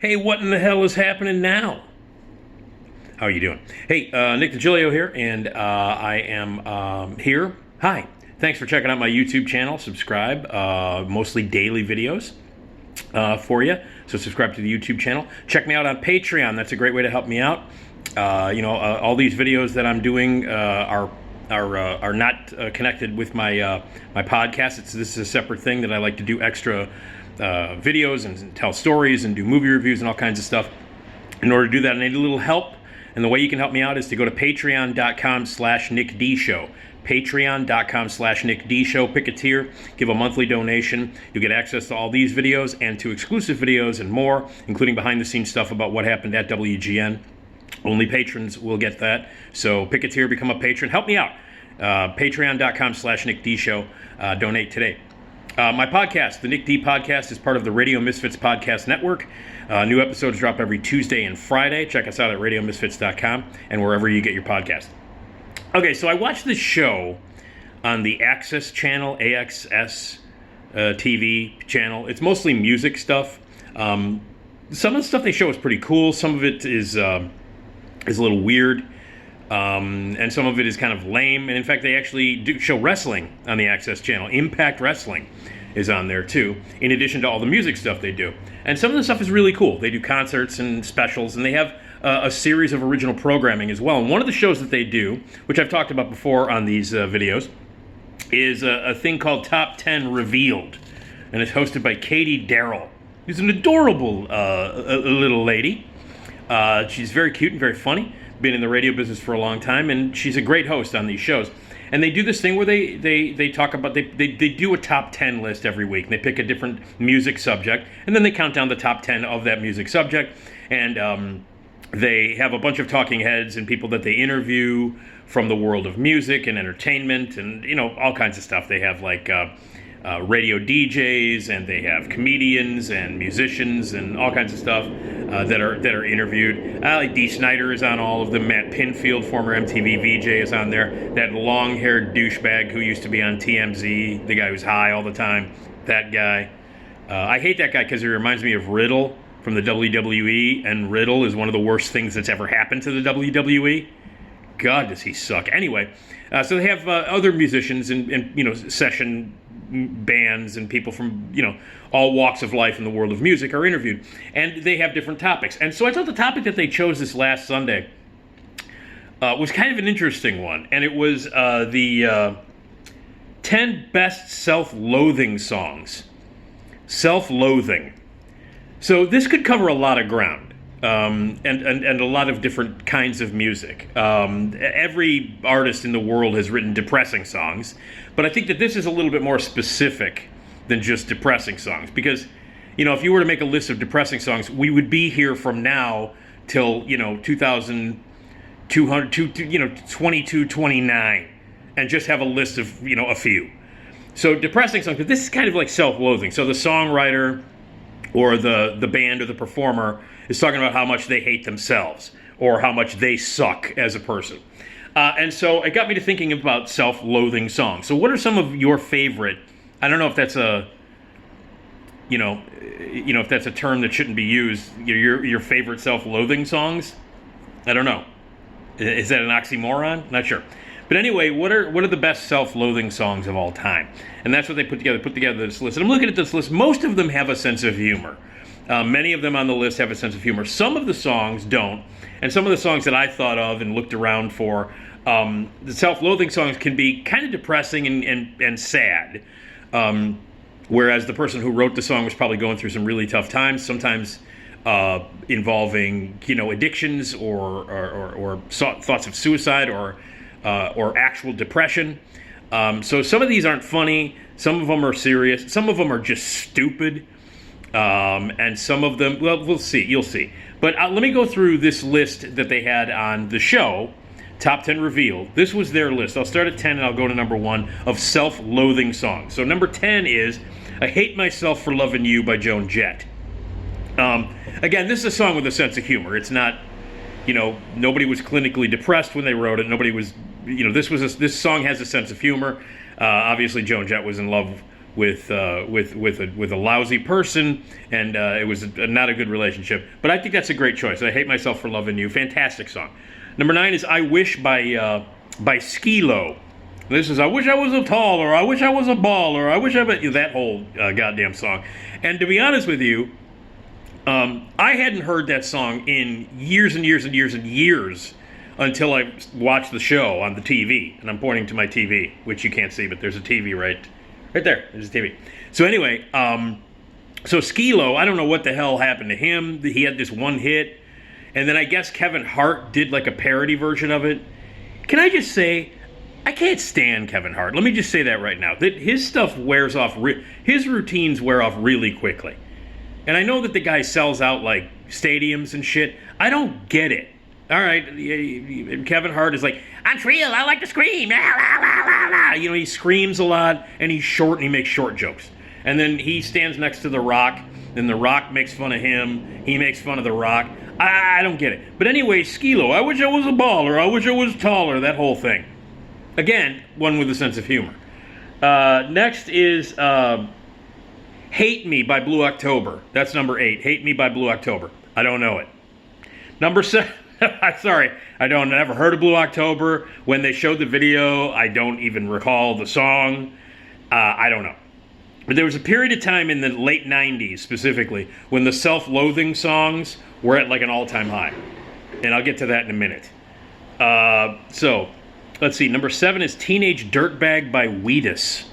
Hey, what in the hell is happening now? How are you doing? Hey, Nick Digilio here, and I am here. Hi. Thanks for checking out my YouTube channel. Subscribe. Mostly daily videos for you. So subscribe to the YouTube channel. Check me out on Patreon. That's a great way to help me out. All these videos that I'm doing are not connected with my my podcast. This is a separate thing that I like to do extra videos and tell stories and do movie reviews and all kinds of stuff. In order to do that, I need a little help. And the way you can help me out is to go to patreon.com/NickDShow. Patreon.com/NickDShow. Pick a tier, give a monthly donation. You'll get access to all these videos and to exclusive videos and more, including behind-the-scenes stuff about what happened at WGN. Only patrons will get that. So pick a tier, become a patron. Help me out. Patreon.com/NickDShow. Donate today. My podcast, the Nick D Podcast, is part of the Radio Misfits Podcast Network. New episodes drop every Tuesday and Friday. Check us out at radiomisfits.com and wherever you get your podcast. Okay, so I watched this show on the Access channel, AXS TV channel. It's mostly music stuff. Some of the stuff they show is pretty cool. Some of it is a little weird. And some of it is kind of lame. And in fact, they actually do show wrestling on the Access channel. Impact Wrestling is on there too, in addition to all the music stuff they do. And some of the stuff is really cool. They do concerts and specials, and they have a series of original programming as well. And one of the shows that they do, which I've talked about before on these videos, is a thing called Top 10 Revealed. And it's hosted by Katie Darrell, who's an adorable little lady. She's very cute and very funny. Been in the radio business for a long time, and she's a great host on these shows. And they do this thing where they talk about, they do a top 10 list every week. And they pick a different music subject, and then they count down the top 10 of that music subject. And they have a bunch of talking heads and people that they interview from the world of music and entertainment and, all kinds of stuff. They have like radio DJs, and they have comedians and musicians and all kinds of stuff that are interviewed. Like Dee Snider is on all of them. Matt Pinfield, former MTV VJ, is on there. That long-haired douchebag who used to be on TMZ, the guy who's high all the time, that guy. I hate that guy because he reminds me of Riddle from the WWE, and Riddle is one of the worst things that's ever happened to the WWE. God, does he suck. Anyway, so they have other musicians and session bands and people from, all walks of life in the world of music are interviewed. And they have different topics. And so I thought the topic that they chose this last Sunday was kind of an interesting one. And it was the 10 best self-loathing songs. Self-loathing. So this could cover a lot of ground. And a lot of different kinds of music. Every artist in the world has written depressing songs, but I think that this is a little bit more specific than just depressing songs, because, if you were to make a list of depressing songs, we would be here from now till, 2229, and just have a list of, a few. So depressing songs, but this is kind of like self-loathing. So the songwriter or the band or the performer is talking about how much they hate themselves or how much they suck as a person. And so it got me to thinking about self-loathing songs. So what are some of your favorite, I don't know if that's a, if that's a term that shouldn't be used, your favorite self-loathing songs? I don't know. Is that an oxymoron? Not sure. But anyway, what are the best self-loathing songs of all time? And that's what they put together this list. And I'm looking at this list. Most of them have a sense of humor. Many of them on the list have a sense of humor. Some of the songs don't. And some of the songs that I thought of and looked around for, the self-loathing songs can be kind of depressing and sad. Whereas the person who wrote the song was probably going through some really tough times, sometimes involving, addictions or thoughts of suicide or actual depression. So some of these aren't funny. Some of them are serious. Some of them are just stupid. And some of them, well, we'll see. You'll see. But let me go through this list that they had on the show, Top 10 Revealed. This was their list. I'll start at 10 and I'll go to number 1 of self-loathing songs. So number 10 is I Hate Myself for Loving You by Joan Jett. Again, this is a song with a sense of humor. It's not, nobody was clinically depressed when they wrote it. Nobody was, this song has a sense of humor. Obviously, Joan Jett was in love with a lousy person, and it was not a good relationship. But I think that's a great choice. I Hate Myself for Loving You. Fantastic song. Number 9 is I Wish by Skilo. This is I wish I was a taller, I wish I was a baller, I wish I bet you that whole goddamn song. And to be honest with you, I hadn't heard that song in years and years and years and years until I watched the show on the TV. And I'm pointing to my TV, which you can't see, but there's a TV right there. There's a TV. So anyway, so Skilo, I don't know what the hell happened to him. He had this one hit, and then I guess Kevin Hart did like a parody version of it. Can I just say, I can't stand Kevin Hart. Let me just say that right now. That his stuff wears off, his routines wear off really quickly. And I know that the guy sells out like stadiums and shit. I don't get it. All right, Kevin Hart is like, I'm real, I like to scream. You know, he screams a lot, and he's short, and he makes short jokes. And then he stands next to The Rock, and The Rock makes fun of him. He makes fun of The Rock. I don't get it. But anyway, Skilo, I wish I was a baller. I wish I was taller. That whole thing. Again, one with a sense of humor. Next is Hate Me by Blue October. That's number 8. Hate Me by Blue October. I don't know it. Number 7. Sorry, I never heard of Blue October. When they showed the video, I don't even recall the song. I don't know. But there was a period of time in the late 90s, specifically, when the Self-Loathing songs were at like an all-time high. And I'll get to that in a minute. So, let's see. Number 7 is Teenage Dirtbag by Wheatus.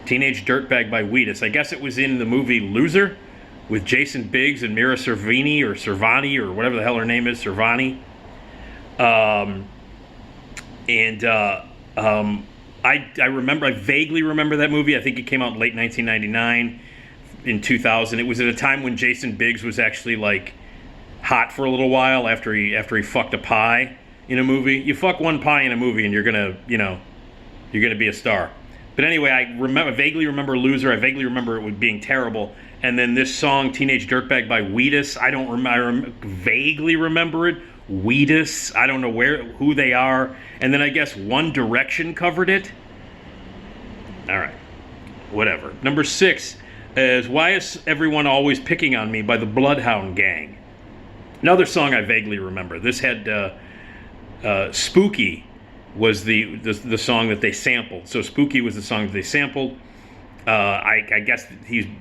Teenage Dirtbag by Wheatus. I guess it was in the movie Loser, with Jason Biggs and Mira Sorvini, or Servani, or whatever the hell her name is, Servani. I remember, I vaguely remember that movie. I think it came out in late 1999, in 2000. It was at a time when Jason Biggs was actually like hot for a little while after he fucked a pie in a movie. You fuck one pie in a movie and you're gonna be a star. But anyway, I vaguely remember Loser. I vaguely remember it being terrible. And then this song, Teenage Dirtbag by Wheatus, I don't remember. I vaguely remember it. Wheatus, I don't know who they are. And then I guess One Direction covered it. All right, whatever. Number 6 is Why Is Everyone Always Picking on Me by the Bloodhound Gang. Another song I vaguely remember. This had Spooky was the song that they sampled. So Spooky was the song that they sampled. I guess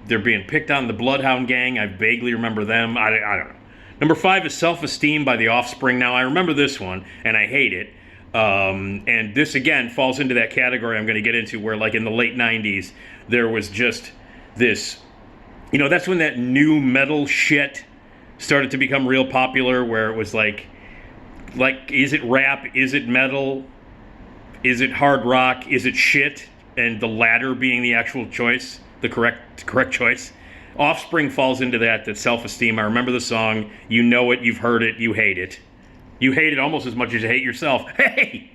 they're being picked on, the Bloodhound Gang. I vaguely remember them. I don't know. Number 5 is Self-Esteem by the Offspring. Now, I remember this one, and I hate it. And this, again, falls into that category I'm going to get into where, like, in the late 90s, there was just this... You know, that's when that new metal shit started to become real popular, where it was like, is it rap? Is it metal? Is it hard rock? Is it shit? And the latter being the actual choice, the correct choice. Offspring falls into that Self-Esteem. I remember the song. You know it. You've heard it. You hate it. You hate it almost as much as you hate yourself. Hey!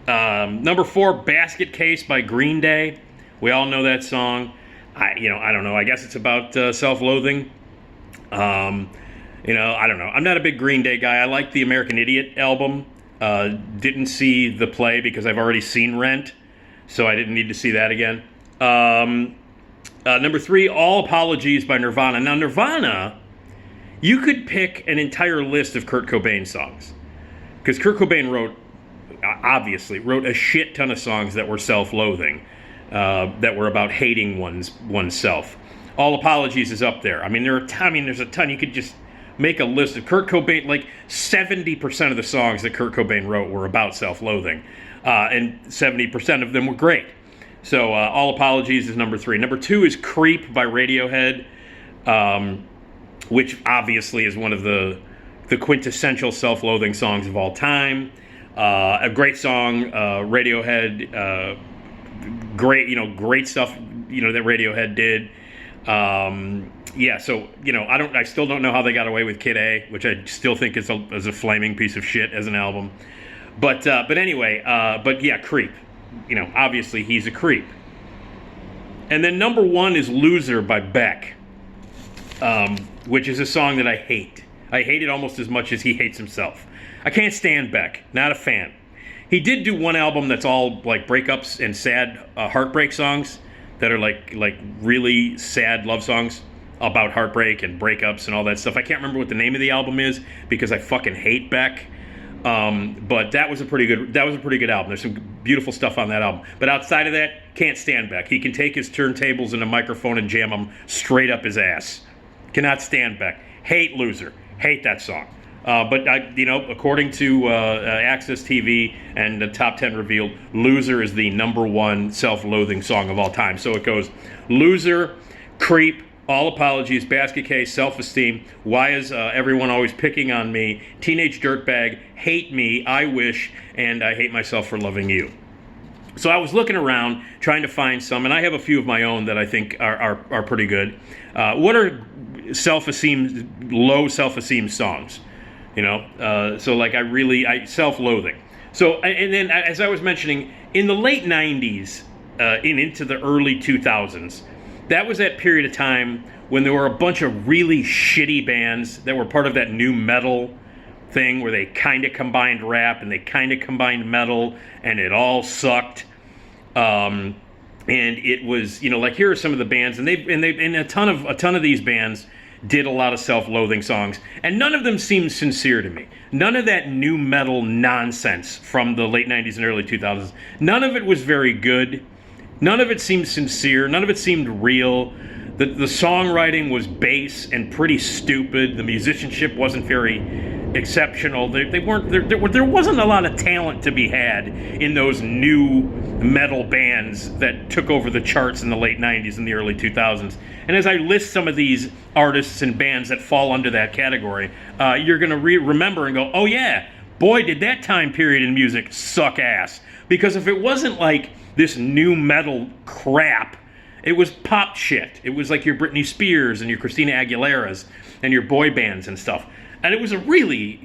Number 4, Basket Case by Green Day. We all know that song. I don't know. I guess it's about self-loathing. I don't know. I'm not a big Green Day guy. I like the American Idiot album. Didn't see the play because I've already seen Rent, so I didn't need to see that again. Number 3, All Apologies by Nirvana. Now, Nirvana, you could pick an entire list of Kurt Cobain songs, because Kurt Cobain wrote a shit ton of songs that were self-loathing, that were about hating oneself. All Apologies is up there. I mean, there's a ton. You could just make a list of Kurt Cobain. Like 70% of the songs that Kurt Cobain wrote were about self-loathing, and 70% of them were great. So All Apologies is number 3. Number 2 is Creep by Radiohead, which obviously is one of the quintessential self-loathing songs of all time. A great song. Radiohead, great stuff, that Radiohead did. So I still don't know how they got away with Kid A, which I still think is a flaming piece of shit as an album. But anyway, Creep. Obviously he's a creep. And then number 1 is Loser by Beck, which is a song that I hate. I hate it almost as much as he hates himself. I can't stand Beck. Not a fan. He did do one album that's all like breakups and sad heartbreak songs. that are like really sad love songs about heartbreak and breakups and all that stuff. I can't remember what the name of the album is because I fucking hate Beck. But that was a pretty good album. There's some beautiful stuff on that album. But outside of that, can't stand Beck. He can take his turntables and a microphone and jam them straight up his ass. Cannot stand Beck. Hate Loser. Hate that song. But according to Access TV and the Top 10 revealed, Loser is the #1 self-loathing song of all time. So it goes Loser, Creep, All Apologies, Basket Case, Self-Esteem, Why is Everyone Always Picking on Me, Teenage Dirtbag, Hate Me, I Wish, and I Hate Myself for Loving You. So I was looking around trying to find some, and I have a few of my own that I think are pretty good. What are low self-esteem songs? So like I self-loathing. So, and then as I was mentioning, in the late 90s and into the early 2000s, that was that period of time when there were a bunch of really shitty bands that were part of that new metal thing where they kind of combined rap and they kind of combined metal and it all sucked. And it was, like here are some of the bands, and a ton of these bands did a lot of self-loathing songs, and none of them seemed sincere to me. None of that new metal nonsense from the late 90s and early 2000s, none of it was very good. None of it seemed sincere. None of it seemed real. The songwriting was base and pretty stupid. The musicianship wasn't very exceptional. There wasn't a lot of talent to be had in those new metal bands that took over the charts in the late 90s and the early 2000s. And as I list some of these artists and bands that fall under that category, you're going to remember and go, oh yeah, boy, did that time period in music suck ass. Because if it wasn't like this new metal crap, it was pop shit. It was like your Britney Spears and your Christina Aguileras and your boy bands and stuff. And it was a really,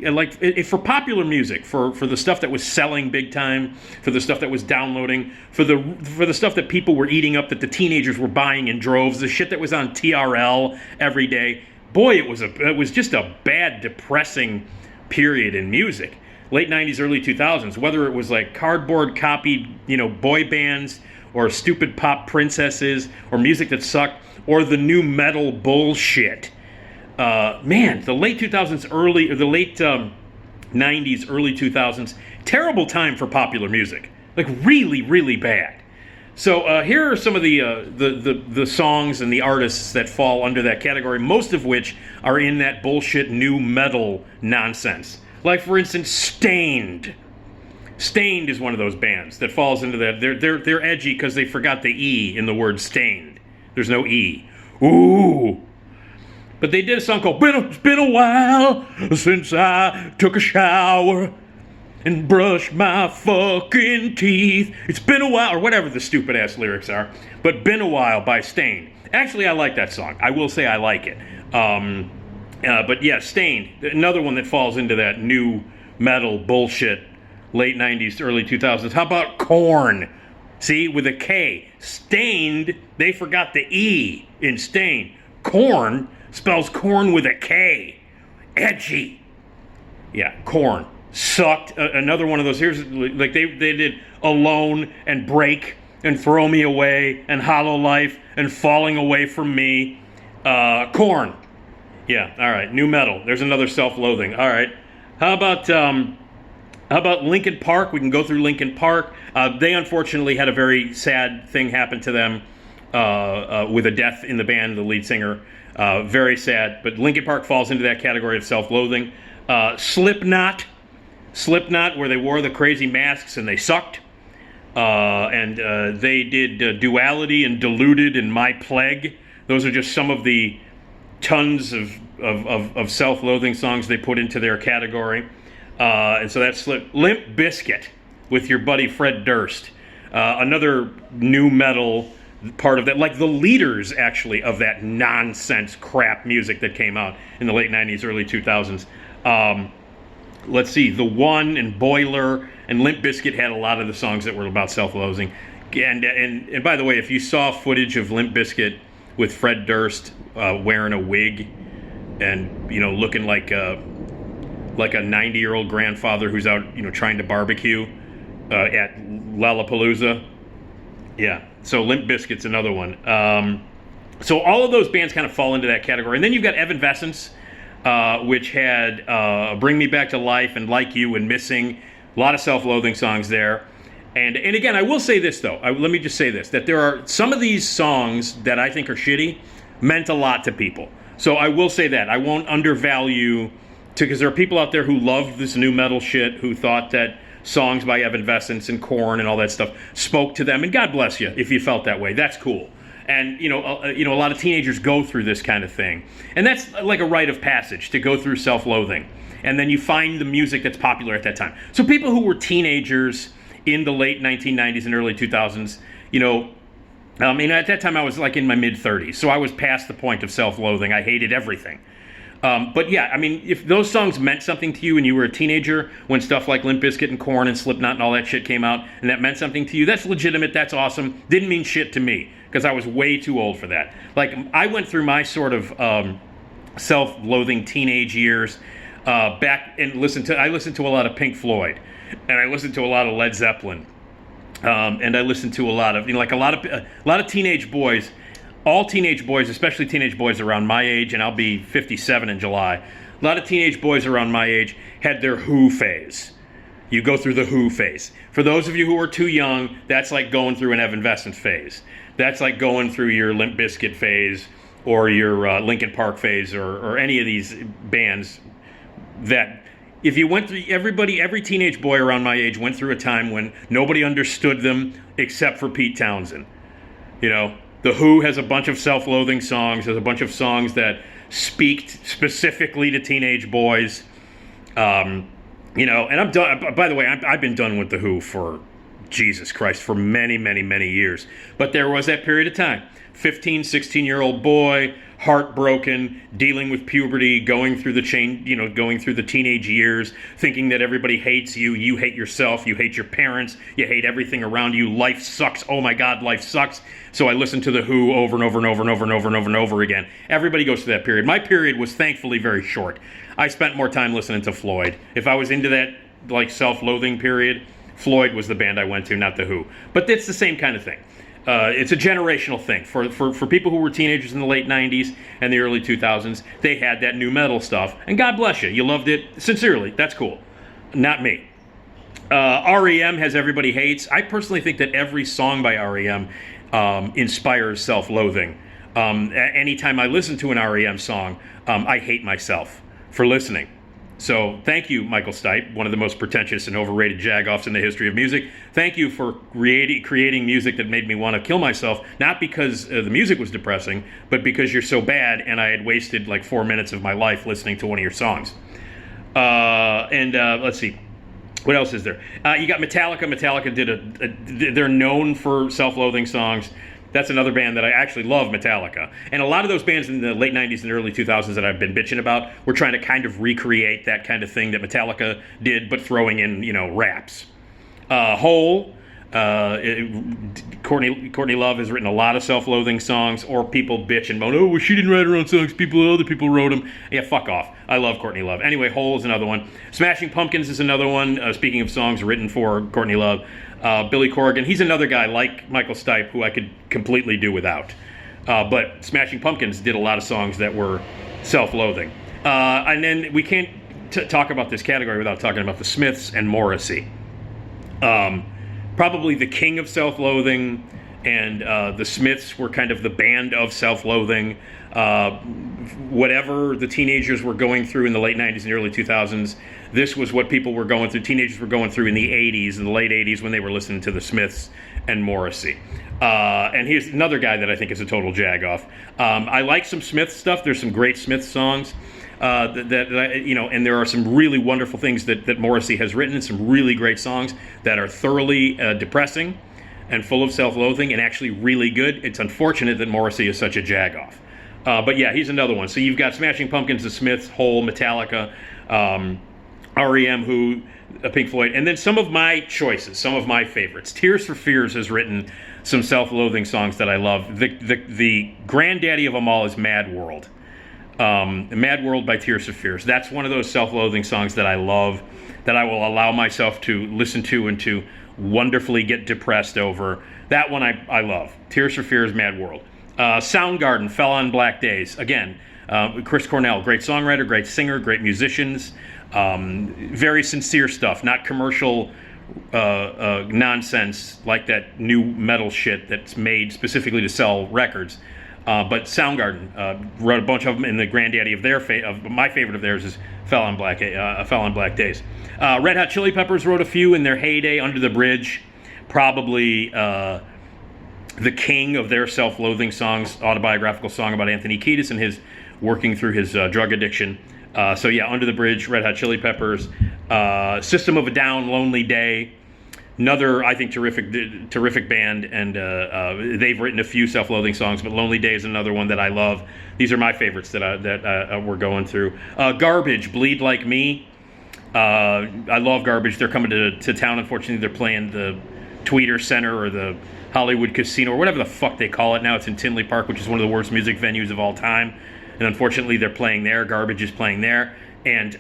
for popular music, for the stuff that was selling big time, for the stuff that was downloading, for the stuff that people were eating up, that the teenagers were buying in droves, the shit that was on TRL every day. Boy, it was just a bad, depressing period in music. Late 90s, early 2000s, whether it was like cardboard copied, boy bands, or stupid pop princesses, or music that sucked, or the new metal bullshit. The late 2000s, the late 90s, early 2000s, terrible time for popular music. Like really, really bad. So here are some of the songs and the artists that fall under that category, most of which are in that bullshit new metal nonsense. Like, for instance, Stained. Stained is one of those bands that falls into that. They're edgy because they forgot the E in the word stained. There's no E. Ooh. But they did a song called It's Been a While Since I Took a Shower and Brushed My Fucking Teeth. It's been a while, or whatever the stupid-ass lyrics are. But Been a While by Stained. Actually, I like that song. I will say I like it. But yeah, Stained, another one that falls into that new metal bullshit, late 90s, early 2000s. How about Korn? See, with a K. Stained, they forgot the E in Stained. Korn spells corn with a K. Edgy. Yeah, Korn. Sucked. Another one of those. Here's, like, they did Alone and Break and Throw Me Away and Hollow Life and Falling Away From Me. Korn. Yeah, all right. New metal. There's another self-loathing. All right. How about Linkin Park? We can go through Linkin Park. They unfortunately had a very sad thing happen to them with a death in the band, the lead singer. Very sad. But Linkin Park falls into that category of self-loathing. Slipknot, where they wore the crazy masks and they sucked. And they did Duality and Deluded and My Plague. Those are just some of the tons of self-loathing songs they put into their category. And so that's Limp Bizkit with your buddy Fred Durst. Another new metal part of that, like the leaders actually of that nonsense crap music that came out in the late 90s, early 2000s. Let's see, The One and Boiler and Limp Bizkit had a lot of the songs that were about self-loathing. And by the way, if you saw footage of Limp Bizkit with Fred Durst wearing a wig and looking like a 90-year-old grandfather who's out trying to barbecue at Lollapalooza, yeah, So Limp Bizkit's another one. So all of those bands kind of fall into that category. And then you've got Evanescence, which had Bring Me Back to Life and Like You and Missing. A lot of self-loathing songs there. And again, I will say this, though. Let me just say this, that there are some of these songs that I think are shitty meant a lot to people. So I will say that. I won't undervalue, because there are people out there who love this new metal shit, who thought that songs by Evanescence and Korn and all that stuff spoke to them. And God bless you if you felt that way. That's cool. And, a lot of teenagers go through this kind of thing. And that's like a rite of passage, to go through self-loathing. And then you find the music that's popular at that time. So people who were teenagers in the late 1990s and early 2000s, at that time I was like in my mid-30s, so I was past the point of self-loathing. I hated everything. But yeah, I mean, if those songs meant something to you and you were a teenager when stuff like Limp Bizkit and Korn and Slipknot and all that shit came out, and that meant something to you, that's legitimate, that's awesome. Didn't mean shit to me, because I was way too old for that. Like, I went through my sort of self-loathing teenage years back and I listened to a lot of Pink Floyd, and I listened to a lot of Led Zeppelin, and I listened to a lot of, a lot of teenage boys. All teenage boys, especially teenage boys around my age, and I'll be 57 in July, a lot of teenage boys around my age had their Who phase. You go through the Who phase. For those of you who are too young, that's like going through an Evanescence phase. That's like going through your Limp Bizkit phase, or your Linkin Park phase, or any of these bands that, if you went through, every teenage boy around my age went through a time when nobody understood them except for Pete Townsend. The Who has a bunch of self-loathing songs. There's a bunch of songs that speak specifically to teenage boys. And I'm done. By the way, I've been done with the Who for, Jesus Christ, for many, many, many years. But there was that period of time. 15, 16-year-old boy, heartbroken, dealing with puberty, going through the teenage years, thinking that everybody hates you, you hate yourself, you hate your parents, you hate everything around you, life sucks, oh my God, life sucks. So I listened to The Who over and over and over and over and over and over and over again. Everybody goes through that period. My period was thankfully very short. I spent more time listening to Floyd. If I was into that like self-loathing period, Floyd was the band I went to, not The Who. But it's the same kind of thing. It's a generational thing. For people who were teenagers in the late 90s and the early 2000s, they had that new metal stuff. And God bless you. You loved it sincerely. That's cool. Not me. REM has Everybody Hates. I personally think that every song by REM inspires self-loathing. Anytime I listen to an REM song, I hate myself for listening. So thank you, Michael Stipe, one of the most pretentious and overrated jagoffs in the history of music. Thank you for creating music that made me want to kill myself, not because the music was depressing, but because you're so bad and I had wasted like 4 minutes of my life listening to one of your songs. Let's see. What else is there? You got Metallica. Metallica they're known for self-loathing songs. That's another band that I actually love, Metallica. And a lot of those bands in the late 90s and early 2000s that I've been bitching about were trying to kind of recreate that kind of thing that Metallica did, but throwing in, raps. Hole, Courtney Love has written a lot of self-loathing songs, or people bitch and moan, oh, well, she didn't write her own songs, other people wrote them. Yeah, fuck off. I love Courtney Love. Anyway, Hole is another one. Smashing Pumpkins is another one, speaking of songs written for Courtney Love. Billy Corgan, he's another guy like Michael Stipe who I could completely do without. But Smashing Pumpkins did a lot of songs that were self-loathing. And then we can't talk about this category without talking about the Smiths and Morrissey. Probably the king of self-loathing, and the Smiths were kind of the band of self-loathing. Whatever the teenagers were going through in the late 90s and early 2000s, this was what people were going through, teenagers were going through in the 80s, in the late 80s, when they were listening to the Smiths and Morrissey. And here's another guy that I think is a total jagoff. I like some Smiths stuff. There's some great Smiths songs. And there are some really wonderful things that Morrissey has written, and some really great songs that are thoroughly depressing and full of self-loathing and actually really good. It's unfortunate that Morrissey is such a jagoff. But yeah, he's another one. So you've got Smashing Pumpkins, the Smiths, Hole, Metallica, REM, Who, Pink Floyd, and then some of my choices, some of my favorites. Tears for Fears has written some self-loathing songs that I love. The granddaddy of them all is Mad World. Mad World by Tears for Fears. That's one of those self-loathing songs that I love, that I will allow myself to listen to and to wonderfully get depressed over. That one I love. Tears for Fears, Mad World. Soundgarden, Fell on Black Days. Again, Chris Cornell, great songwriter, great singer, great musicians. Very sincere stuff, not commercial nonsense like that new metal shit that's made specifically to sell records. But Soundgarden wrote a bunch of them, and the granddaddy of my favorite of theirs is Fell on Black Days. Red Hot Chili Peppers wrote a few in their heyday. Under the Bridge, probably the king of their self-loathing songs, autobiographical song about Anthony Kiedis and his working through his drug addiction. So yeah, Under the Bridge, Red Hot Chili Peppers, System of a Down, Lonely Day. Another, I think, terrific band, and they've written a few self-loathing songs, but Lonely Day is another one that I love. These are my favorites that we're going through. Garbage, Bleed Like Me. I love Garbage. They're coming to town. Unfortunately, they're playing the Tweeter Center or the Hollywood Casino or whatever the fuck they call it now. It's in Tinley Park, which is one of the worst music venues of all time. And unfortunately, they're playing there. Garbage is playing there. And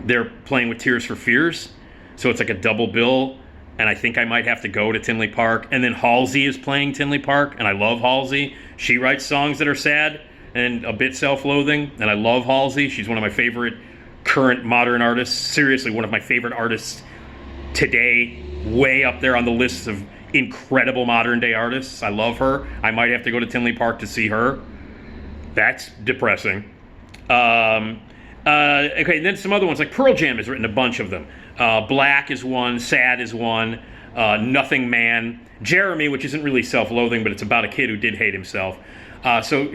they're playing with Tears for Fears. So it's like a double bill, and I think I might have to go to Tinley Park. And then Halsey is playing Tinley Park, and I love Halsey. She writes songs that are sad and a bit self-loathing, and I love Halsey. She's one of my favorite current modern artists. Seriously, one of my favorite artists today, way up there on the list of incredible modern-day artists. I love her. I might have to go to Tinley Park to see her. That's depressing. Okay, then some other ones, like Pearl Jam has written a bunch of them. Black is one, Sad is one, Nothing Man, Jeremy, which isn't really self-loathing, but it's about a kid who did hate himself. So,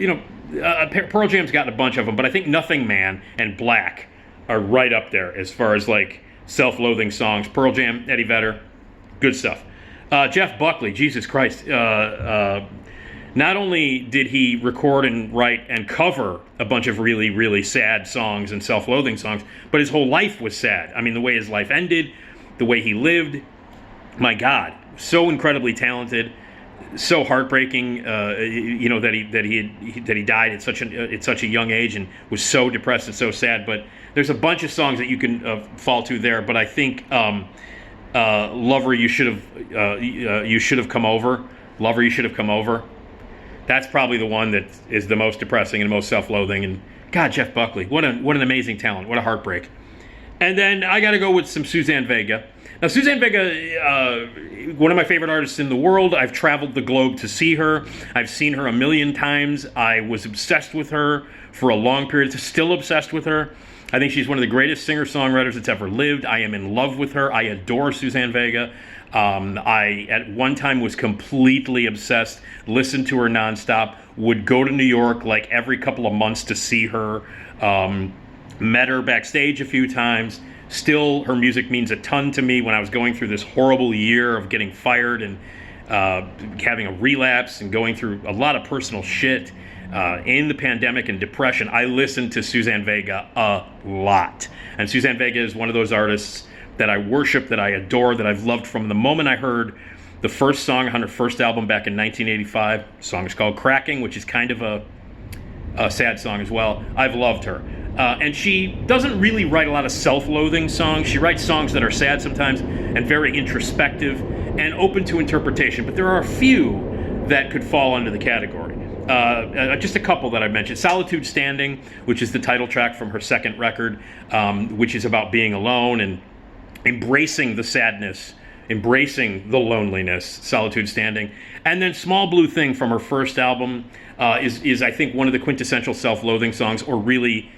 Pearl Jam's gotten a bunch of them, but I think Nothing Man and Black are right up there as far as, like, self-loathing songs. Pearl Jam, Eddie Vedder, good stuff. Jeff Buckley, Jesus Christ. Not only did he record and write and cover a bunch of really, really sad songs and self-loathing songs, but his whole life was sad. I mean, the way his life ended, the way he lived, my God, so incredibly talented, so heartbreaking. That he died at such a young age and was so depressed and so sad. But there's a bunch of songs that you can fall to there. But I think "Lover, You Should Have Come Over." "Lover, You Should Have Come Over." That's probably the one that is the most depressing and most self-loathing. And God, Jeff Buckley, what an amazing talent. What a heartbreak. And then I got to go with some Suzanne Vega. Now, Suzanne Vega, one of my favorite artists in the world. I've traveled the globe to see her. I've seen her a million times. I was obsessed with her for a long period. Still obsessed with her. I think she's one of the greatest singer-songwriters that's ever lived. I am in love with her. I adore Suzanne Vega. I, at one time, was completely obsessed, listened to her nonstop, would go to New York like every couple of months to see her, met her backstage a few times. Still, her music means a ton to me. When I was going through this horrible year of getting fired and having a relapse and going through a lot of personal shit in the pandemic and depression, I listened to Suzanne Vega a lot. And Suzanne Vega is one of those artists that I worship, that I adore, that I've loved from the moment I heard the first song on her first album back in 1985. The song is called Cracking, which is kind of a sad song as well. I've loved her. And she doesn't really write a lot of self-loathing songs. She writes songs that are sad sometimes and very introspective and open to interpretation. But there are a few that could fall under the category. Just a couple that I've mentioned. Solitude Standing, which is the title track from her second record, which is about being alone and embracing the sadness, embracing the loneliness. Solitude Standing. And then Small Blue Thing from her first album is I think one of the quintessential self-loathing songs, or really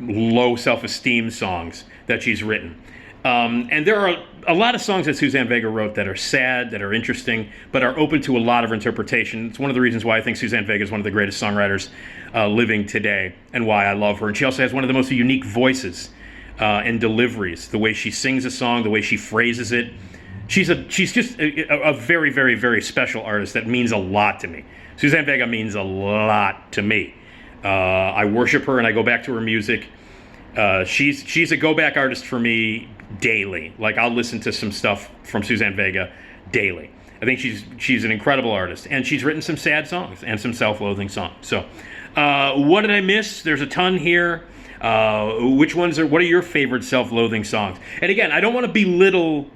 low self-esteem songs that she's written. And there are a lot of songs that Suzanne Vega wrote that are sad, that are interesting, but are open to a lot of interpretation. It's one of the reasons why I think Suzanne Vega is one of the greatest songwriters living today, and why I love her. And she also has one of the most unique voices and deliveries. The way she sings a song, the way she phrases it. She's just a very, very, very special artist that means a lot to me. Suzanne Vega means a lot to me. I worship her and I go back to her music. She's a go-back artist for me daily. Like, I'll listen to some stuff from Suzanne Vega daily. I think she's an incredible artist, and she's written some sad songs and some self-loathing songs. So, what did I miss? There's a ton here. What are your favorite self-loathing songs? And again, I don't want to belittle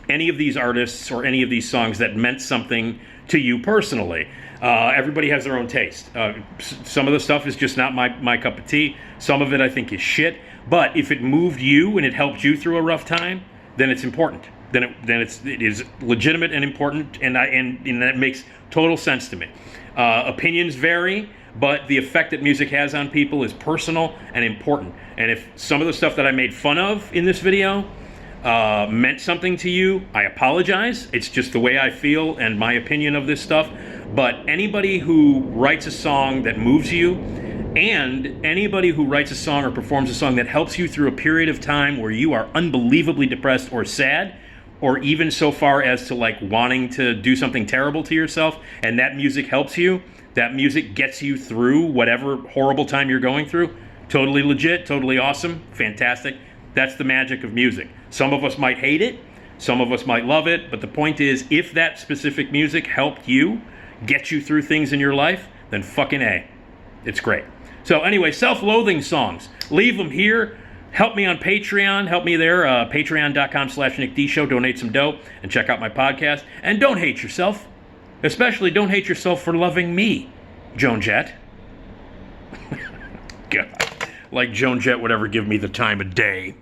any of these artists or any of these songs that meant something to you personally. Everybody has their own taste. Some of the stuff is just not my cup of tea. Some of it I think is shit. But if it moved you and it helped you through a rough time, then it's important. Then it is legitimate and important, and that makes total sense to me. Opinions vary, but the effect that music has on people is personal and important. And if some of the stuff that I made fun of in this video meant something to you, I apologize. It's just the way I feel and my opinion of this stuff. But anybody who writes a song that moves you, and anybody who writes a song or performs a song that helps you through a period of time where you are unbelievably depressed or sad, or even so far as to like wanting to do something terrible to yourself, and that music helps you, that music gets you through whatever horrible time you're going through, totally legit, totally awesome, fantastic. That's the magic of music. Some of us might hate it, some of us might love it, but the point is, if that specific music helped you get you through things in your life, then fucking A. It's great. So anyway, self-loathing songs, leave them here. Help me on Patreon. Help me there. Patreon.com/NickD Show. Donate some dough and check out my podcast. And don't hate yourself. Especially don't hate yourself for loving me, Joan Jett. God. Like Joan Jett would ever give me the time of day.